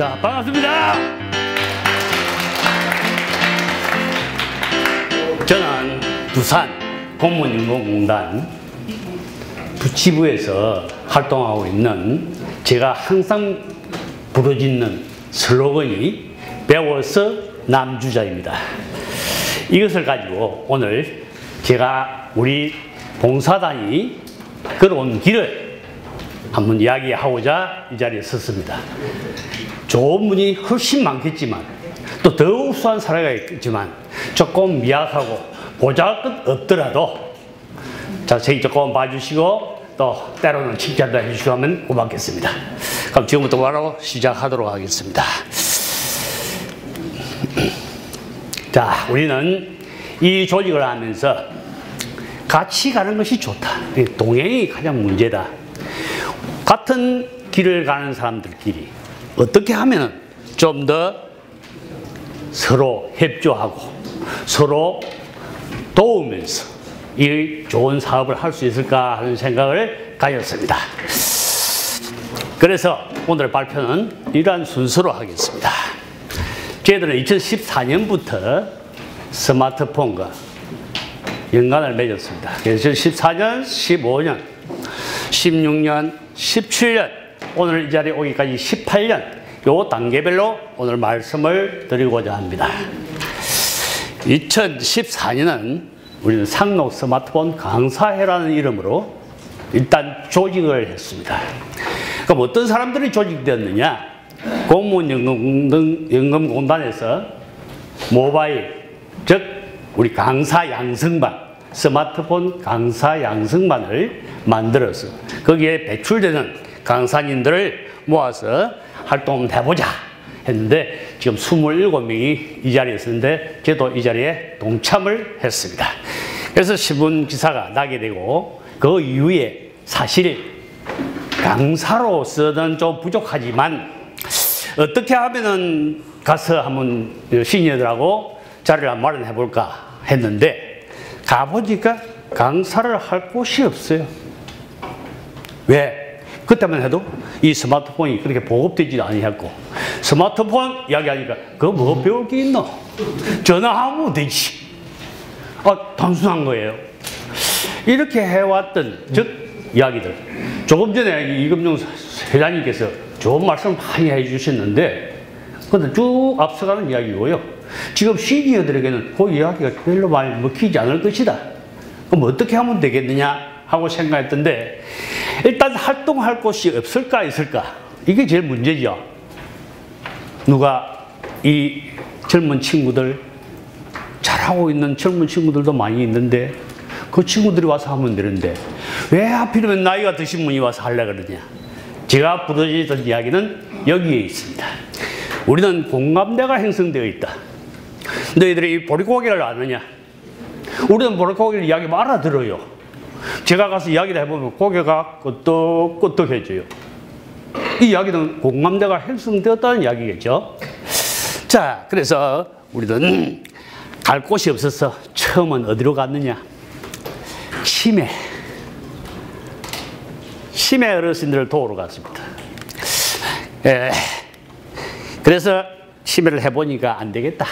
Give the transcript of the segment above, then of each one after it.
자, 반갑습니다. 저는 부산 공무원연금공단 부치부에서 활동하고 있는 제가 항상 부르짖는 슬로건이 배워서 남주자입니다. 이것을 가지고 오늘 제가 우리 봉사단이 걸어온 길을 한번 이야기하고자 이 자리에 섰습니다. 좋은 분이 훨씬 많겠지만 또 더 우수한 사례가 있겠지만 조금 미약하고 보잘것 없더라도 자세히 조금 봐주시고 또 때로는 칭찬도 해주시고 하면 고맙겠습니다. 그럼 지금부터 바로 시작하도록 하겠습니다. 자, 우리는 이 조직을 하면서 같이 가는 것이 좋다. 동행이 가장 문제다. 같은 길을 가는 사람들끼리 어떻게 하면 좀 더 서로 협조하고 서로 도우면서 이 좋은 사업을 할 수 있을까 하는 생각을 가졌습니다. 그래서 오늘 발표는 이러한 순서로 하겠습니다. 저희들은 2014년부터 스마트폰과 연관을 맺었습니다. 그래서 14년, 15년, 16년, 17년, 오늘 이 자리에 오기까지 18년, 요 단계별로 오늘 말씀을 드리고자 합니다. 2014년은 우리는 상록 스마트폰 강사회라는 이름으로 일단 조직을 했습니다. 그럼 어떤 사람들이 조직되었느냐? 공무원연금공단에서 모바일, 즉 우리 강사 양성반, 스마트폰 강사 양성반을 만들어서 거기에 배출되는 강사님들을 모아서 활동을 해보자 했는데 지금 27명이 이 자리에 있었는데 저도 이 자리에 동참을 했습니다. 그래서 신문 기사가 나게 되고 그 이후에 사실 강사로서는 좀 부족하지만 어떻게 하면은 가서 한번 시니어들하고 자리를 한번 마련해 볼까 했는데 가보니까 강사를 할 곳이 없어요. 왜? 그때만 해도 이 스마트폰이 그렇게 보급되지 아니했고 스마트폰 이야기하니까 그거 뭐 배울 게 있노? 전화하면 되지. 단순한 거예요. 이렇게 해왔던 즉 이야기들 조금 전에 이금용 회장님께서 좋은 말씀 많이 해주셨는데 그건 쭉 앞서가는 이야기고요. 지금 시니어들에게는 그 이야기가 별로 많이 먹히지 않을 것이다. 그럼 어떻게 하면 되겠느냐 하고 생각했던데 일단 활동할 곳이 없을까 있을까 이게 제일 문제죠. 누가 이 젊은 친구들 잘하고 있는 젊은 친구들도 많이 있는데 그 친구들이 와서 하면 되는데 왜 하필이면 나이가 드신 분이 와서 하려고 그러냐. 제가 부르짖던 이야기는 여기에 있습니다. 우리는 공감대가 형성되어 있다. 너희들이 이 보릿고개를 아느냐? 우리는 보릿고개를 이야기하면 알아들어요. 제가 가서 이야기를 해보면 고개가 끄떡끄떡해져요. 이 이야기는 공감대가 형성되었다는 이야기겠죠. 자, 그래서 우리는 갈 곳이 없어서 처음은 어디로 갔느냐? 치매 어르신들을 도우러 갔습니다. 그래서 치매를 해보니까 안 되겠다.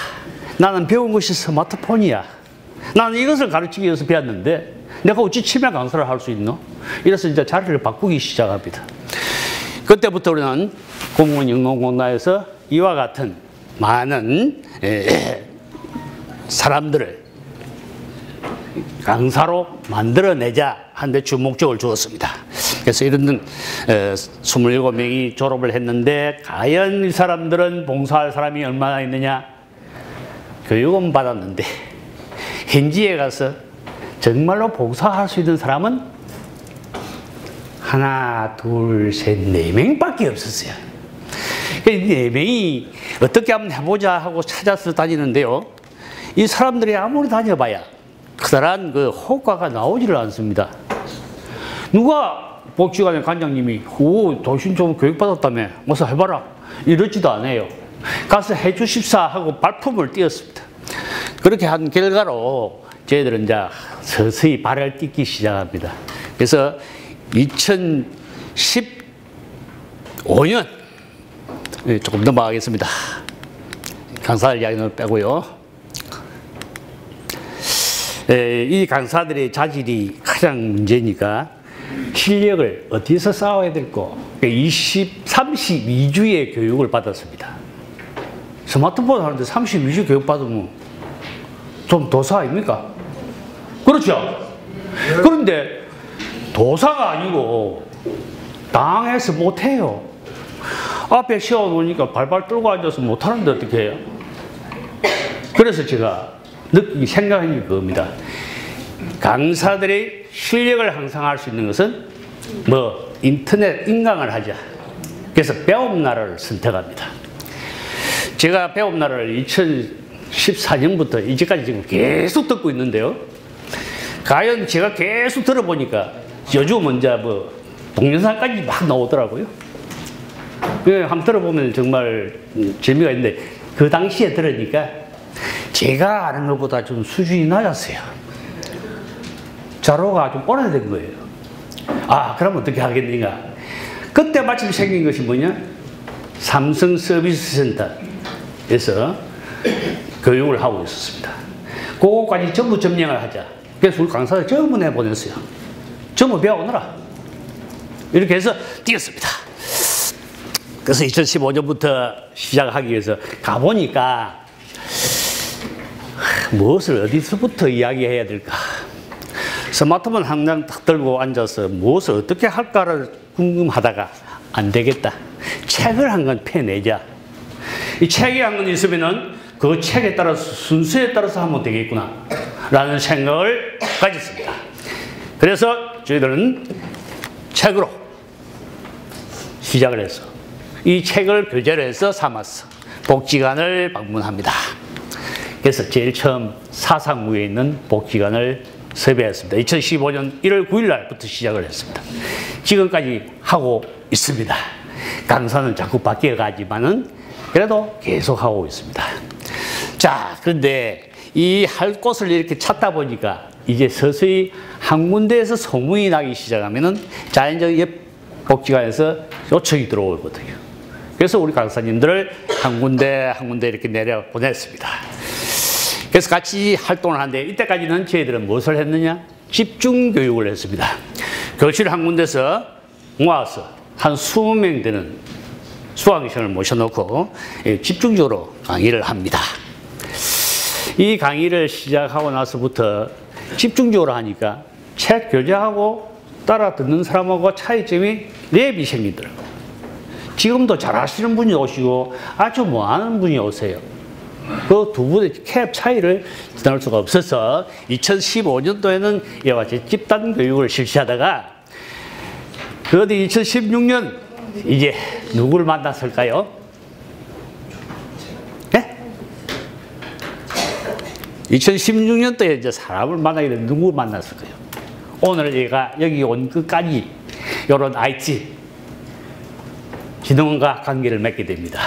나는 배운 것이 스마트폰이야. 나는 이것을 가르치기 위해서 배웠는데 내가 어찌 치매 강사를 할 수 있노? 이래서 이제 자리를 바꾸기 시작합니다. 그때부터 우리는 공무원연금공단에서 이와 같은 많은 사람들을 강사로 만들어내자 하는데 주목적을 주었습니다. 그래서 이런 27명이 졸업을 했는데 과연 이 사람들은 봉사할 사람이 얼마나 있느냐? 교육은 받았는데 현지에 가서 정말로 봉사할 수 있는 사람은 하나, 둘, 셋, 4명밖에 없었어요. 이 4명이 어떻게 한번 해보자 하고 찾아서 다니는데요. 이 사람들이 아무리 다녀봐야 그다란 그 효과가 나오지를 않습니다. 누가 복지관의 관장님이 도신 좀 교육받았다며 어서 해봐라 이러지도 않아요. 가서 해주십사 하고 발품을 띄웠습니다. 그렇게 한 결과로 저희들은 이제 서서히 발을 딛기 시작합니다. 그래서 2015년 조금 넘어가겠습니다. 강사들 이야기는 빼고요. 이 강사들의 자질이 가장 문제니까 실력을 어디서 쌓아야 될까? 32주의 교육을 받았습니다. 스마트폰 하는데 32주 교육 받으면 좀 도사 아닙니까? 그렇죠? 그런데 도사가 아니고 당해서 못해요. 앞에 세워놓으니까 발발 떨고 앉아서 못하는데 어떻게 해요? 그래서 제가 생각한 게 그겁니다. 강사들의 실력을 향상할 수 있는 것은 인터넷 인강을 하자. 그래서 배움나라를 선택합니다. 제가 배움나라를 2014년부터 이제까지 지금 계속 듣고 있는데요. 과연 제가 계속 들어보니까 요즘은 이제 동영상까지 막 나오더라고요. 한번 들어보면 정말 재미가 있는데 그 당시에 들으니까 제가 아는 것보다 좀 수준이 낮았어요. 자료가 좀 오래된 거예요. 그럼 어떻게 하겠는가? 그때 마침 생긴 것이 뭐냐? 삼성 서비스 센터에서 교육을 하고 있었습니다. 그거까지 전부 점령을 하자. 그래서 우리 강사들 전부 내보냈어요. 전부 배워오느라. 이렇게 해서 뛰었습니다. 그래서 2015년부터 시작하기 위해서 가보니까 무엇을 어디서부터 이야기해야 될까? 스마트폰 항상 딱 들고 앉아서 무엇을 어떻게 할까를 궁금하다가 안 되겠다. 책을 한 권 펴내자. 이 책이 한 권 있으면은 그 책에 따라서 순서에 따라서 하면 되겠구나 라는 생각을 가졌습니다. 그래서 저희들은 책으로 시작을 해서 이 책을 교재로 해서 삼았어. 복지관을 방문합니다. 그래서 제일 처음 사상구에 있는 복지관을 섭외했습니다. 2015년 1월 9일 날부터 시작을 했습니다. 지금까지 하고 있습니다. 강사는 자꾸 바뀌어가지만은 그래도 계속 하고 있습니다. 자, 그런데 이 할 곳을 이렇게 찾다 보니까 이제 서서히 한 군데에서 소문이 나기 시작하면은 자연적인 복지관에서 요청이 들어오거든요. 그래서 우리 강사님들을 한 군데 한 군데 이렇게 내려 보냈습니다. 그래서 같이 활동을 하는데 이때까지는 저희들은 무엇을 했느냐? 집중 교육을 했습니다. 교실 한 군데서 모아서 한 20명 되는 수강생을 모셔놓고 집중적으로 강의를 합니다. 이 강의를 시작하고 나서부터 집중적으로 하니까 책 교재하고 따라 듣는 사람하고 차이점이 랩이 생기더라고요. 지금도 잘 아시는 분이 오시고 아주 뭐 아는 분이 오세요. 그 두 분의 캡 차이를 지나올 수가 없어서 2015년도에는 이와 같이 집단 교육을 실시하다가 그런데 2016년 이제 누구를 만났을까요? 네? 2016년도에 이제 사람을 만나게 되면 누구를 만났을까요? 오늘 얘가 여기 온 끝까지 이런 IT 진흥원과 관계를 맺게 됩니다.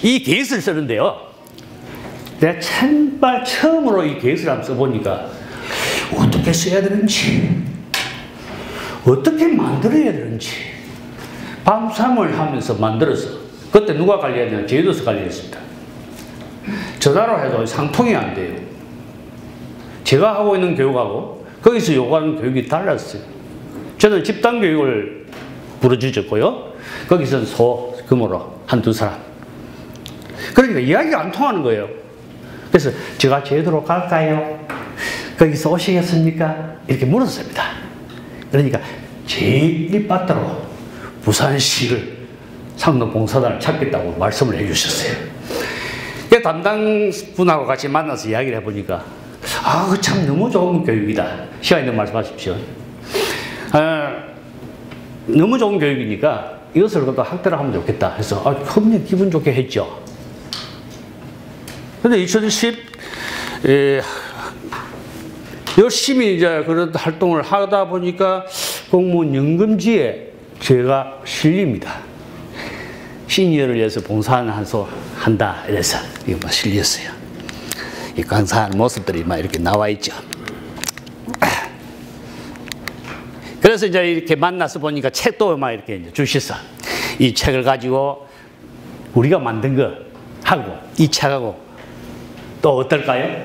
이 계획서를 쓰는데요. 내가 정말 처음으로 이 계획서를 한번 써보니까 어떻게 써야 되는지, 어떻게 만들어야 되는지 밤잠을 하면서 만들어서 그때 누가 관리했냐면 제주도에서 관리했습니다. 전화로 해도 상통이 안 돼요. 제가 하고 있는 교육하고 거기서 요구하는 교육이 달랐어요. 저는 집단 교육을 부르짖었고요. 거기서는 소규모로 한두 사람. 그러니까 이야기가 안 통하는 거예요. 그래서 제가 제주도로 갈까요? 거기서 오시겠습니까? 이렇게 물었습니다. 그러니까 제1파트로 부산시를 상동봉사단을 찾겠다고 말씀을 해주셨어요. 담당 분하고 같이 만나서 이야기를 해보니까 참 너무 좋은 교육이다. 시간 있는 말씀하십시오. 너무 좋은 교육이니까 이것을 또 학대를 하면 좋겠다 해서 굉장히 기분 좋게 했죠. 근데 2010 열심히 이제 그런 활동을 하다 보니까 공무원 연금지에 제가 실립니다. 시니어를 위해서 봉사하는 한소 한다 이래서 이거 실렸어요. 이 강사하는 모습들이 막 이렇게 나와 있죠. 그래서 이제 이렇게 만나서 보니까 책도 막 이렇게 주셔서 이 책을 가지고 우리가 만든 거 하고 이 책하고 또 어떨까요?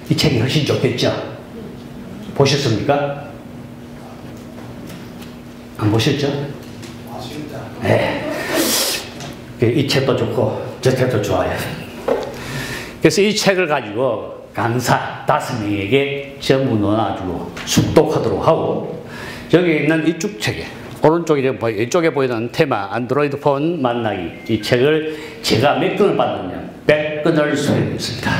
이 책이 훨씬 좋겠죠? 보셨습니까? 안 보셨죠? 네. 이 책도 좋고 저 책도 좋아요. 그래서 이 책을 가지고 강사 5명에게 전부 넣어가지고 숙독하도록 하고, 여기 있는 이쪽 책에 오른쪽에 이쪽에 보이는 테마 안드로이드 폰 만나기, 이 책을 제가 몇 건을 받았냐, 100건을 수령했습니다.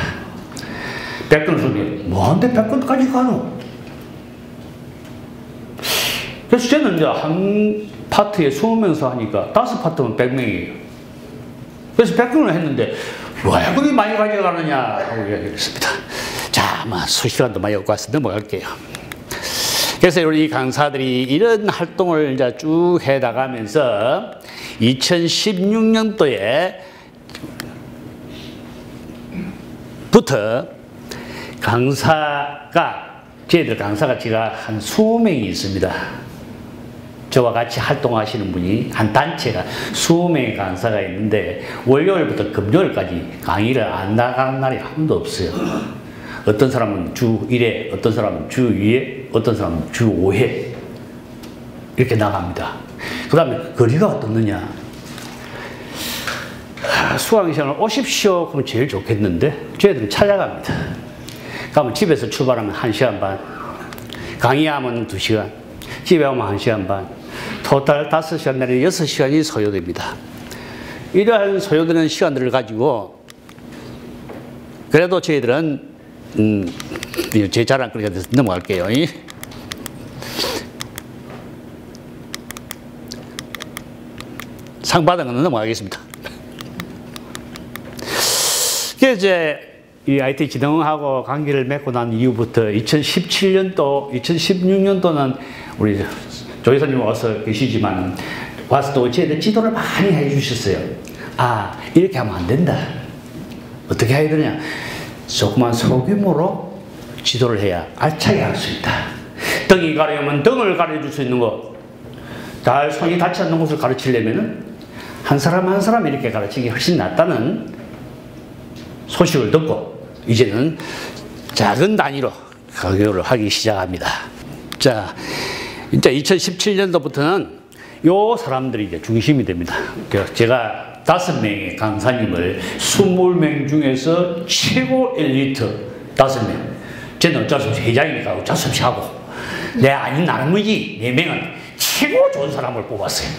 100건 수령. 뭐한데 100건까지 가노? 그래서 저는 이제 한 파트에 20명서 하니까 5파트면 100명이에요. 그래서 100건을 했는데 왜 그렇게 많이 가져가느냐 하고 이야기했습니다. 자, 아마 수시간도 많이 갖고 와서 넘어갈게요. 그래서 우리 강사들이 이런 활동을 이제 쭉 해나가면서 2016년도에 부터 저희들 강사가 제가 한 20명이 있습니다. 저와 같이 활동하시는 분이 한 단체가 20명의 강사가 있는데 월요일부터 금요일까지 강의를 안 나가는 날이 한 번도 없어요. 어떤 사람은 주 1회, 어떤 사람은 주 2회, 어떤 사람은 주 5회 이렇게 나갑니다. 그 다음에 거리가 어떻느냐. 수강시간을 오십시오 그러면 제일 좋겠는데 저희들은 찾아갑니다. 그러면 집에서 출발하면 1시간 반, 강의하면 2시간, 집에 오면 1시간 반, 토탈 5시간 내내 6시간이 소요됩니다. 이러한 소요되는 시간들을 가지고 그래도 저희들은 제 자랑거리가 돼서 넘어갈게요. 상 받은 건 넘어가겠습니다. 그래서 이제 이 IT 진흥하고 관계를 맺고 난 이후부터 2017년도, 2016년도는 우리 조이사님 와서 계시지만 와서 또 저희들 지도를 많이 해주셨어요. 아, 이렇게 하면 안 된다. 어떻게 해야 되냐? 조그만 소규모로 지도를 해야 알차게 할 수 있다. 등이 가려면 등을 가려줄 수 있는 거, 잘 손이 닿지 않는 곳을 가르치려면 한 사람 한 사람 이렇게 가르치기 훨씬 낫다는 소식을 듣고 이제는 작은 단위로 강의를 하기 시작합니다. 자, 이제 2017년도부터는 요 사람들이 이제 중심이 됩니다. 제가 5명의 강사님을 20명 중에서 최고 엘리트 5명. 저는 어쩔 수 없이 회장이니까 어쩔 수 없이 하고, 내 아닌 나름이지 4명은 최고 좋은 사람을 뽑았어요.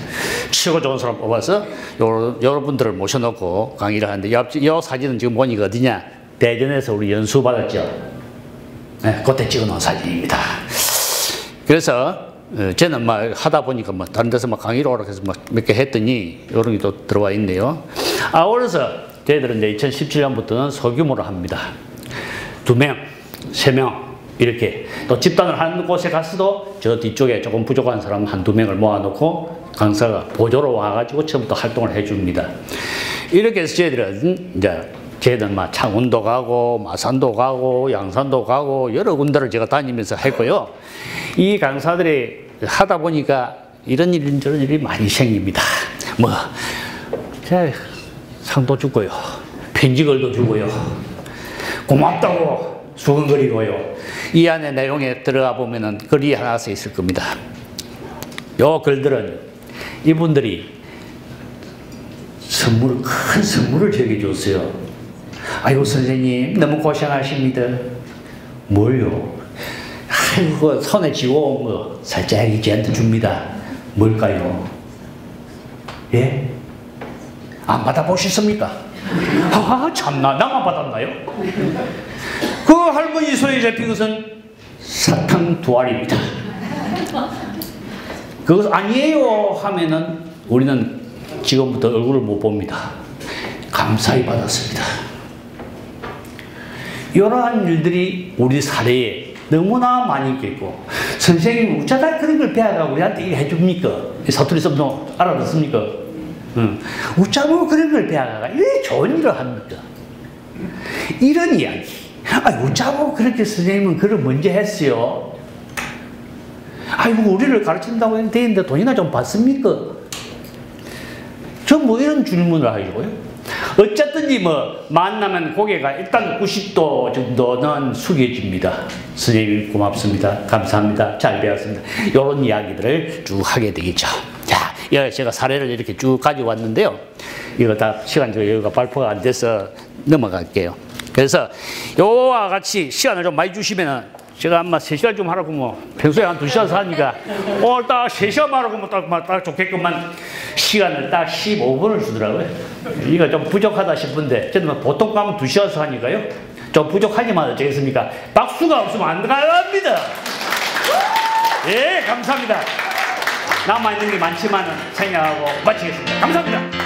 최고 좋은 사람 뽑아서 여러분들을 모셔놓고 강의를 하는데, 이 사진은 지금 보니까 어디냐? 대전에서 우리 연수 받았죠. 네, 그때 찍어놓은 사진입니다. 그래서 저는 막 하다 보니까 뭐 다른 데서 막 강의를 오라 해서 막 몇 개 했더니 이런 게 또 들어와 있네요. 그래서 저희들은 이제 2017년부터는 소규모로 합니다. 2명, 3명 이렇게, 또 집단을 하는 곳에 가서도 저 뒤쪽에 조금 부족한 사람 한두 명을 모아놓고 강사가 보조로 와가지고 처음부터 활동을 해줍니다. 이렇게 해서 저희들은 막 창원도 가고 마산도 가고 양산도 가고 여러 군데를 제가 다니면서 했고요. 이 강사들이 하다 보니까 이런 일 저런 일이 많이 생깁니다. 제가 상도 주고요, 편지글도 주고요, 고맙다고 수근거리고요. 이 안에 내용에 들어가 보면은 글이 하나 써 있을 겁니다. 요 글들은 이분들이 큰 선물을 저에게 줬어요. 아이고 선생님 너무 고생하십니다. 뭘요? 아이고 손에 쥐고 온 거 살짝 이제한테 줍니다. 뭘까요? 예? 안 받아보셨습니까? 참나, 나만 받았나요? 그 할머니 손에 잡힌 것은 사탕 2알입니다. 그것 아니에요 하면은 우리는 지금부터 얼굴을 못 봅니다. 감사히 받았습니다. 이러한 일들이 우리 사례에 너무나 많이 있겠고, 선생님이 어쩌다 그런 걸 배워가 우리한테 이렇게 해줍니까? 사투리 썸도 알아듣습니까? 어쩌고 그런 걸 배워가 이렇게 좋은 일을 합니까? 이런 이야기. 어쩌고 그렇게 선생님은 그걸 먼저 했어요? 아이고 우리를 가르친다고 되는데 돈이나 좀 받습니까? 저 뭐 이런 질문을 하려고요? 어쨌든지 뭐 만나면 고개가 일단 90도 정도는 숙여집니다. 선생님 고맙습니다. 감사합니다. 잘 배웠습니다. 이런 이야기들을 쭉 하게 되겠죠. 자, 제가 사례를 이렇게 쭉 가져왔는데요. 이거 다 시간적으로 여기가 발표가 안 돼서 넘어갈게요. 그래서 요와 같이 시간을 좀 많이 주시면은 제가 아마 3시간 좀 하라고 뭐 평소에 한 2시간 하니까 오늘 딱 3시간 하라고 뭐 딱 좋겠구만 시간을 딱 15분을 주더라고요. 이거 좀 부족하다 싶은데 저는 뭐 보통 가면 2시간 하니까요. 좀 부족하지만 어쩌겠습니까? 박수가 없으면 안 들어갑니다. 예, 감사합니다. 남아있는 게 많지만 생략하고 마치겠습니다. 감사합니다.